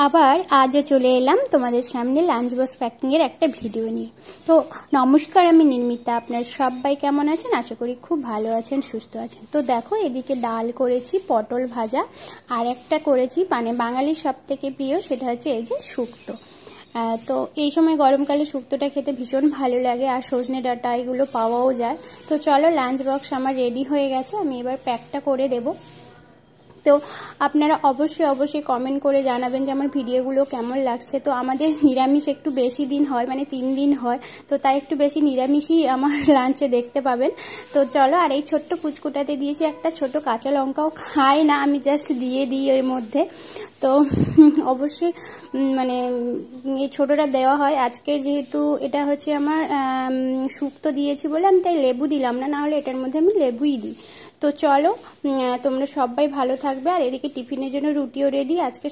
আবার আজও চলে এলাম তোমাদের সামনে লাঞ্চ বক্স প্যাকিংয়ের একটা ভিডিও নিয়ে। তো নমস্কার, আমি নির্মিতা। আপনারা সবাই কেমন আছেন? আশা করি খুব ভালো আছেন, সুস্থ আছেন। তো দেখো, এদিকে ডাল করেছি, পটল ভাজা, আর একটা করেছি মানে বাঙালির সব থেকে প্রিয়, সেটা হচ্ছে এই যে শুক্তো। তো এই সময় গরমকালে শুক্তোটা খেতে ভীষণ ভালো লাগে, আর সজনে ডাঁটা এগুলো পাওয়াও যায়। তো চলো, লাঞ্চ বক্স আমার রেডি হয়ে গেছে, আমি এবার প্যাকটা করে দেবো। তো আপনারা অবশ্যই কমেন্ট করে জানাবেন যে আমার ভিডিওগুলো কেমন লাগছে। তো আমাদের নিরামিষ একটু বেশি দিন হয়, মানে 3 দিন হয়, তো তাই একটু বেশি নিরামিষই আমার লাঞ্চে দেখতে পাবেন। তো চলো, আর এই ছোট্ট পুচকুটাতে দিয়েছি একটা ছোট কাঁচা লঙ্কাও খায় না, আমি জাস্ট দিয়ে দিই এর মধ্যে। তো অবশ্যই মানে এই ছোটোটা দেওয়া হয়। আজকে যেহেতু এটা হচ্ছে আমার শুক্তো দিয়েছি বলে আমি তাই লেবু দিলাম না, নাহলে এটার মধ্যে আমি লেবুই দিই। তো চলো, তোমরা সবাই ভালো থাকবে। আর এদিকে টিফিনের জন্য রুটিও রেডি। আজকে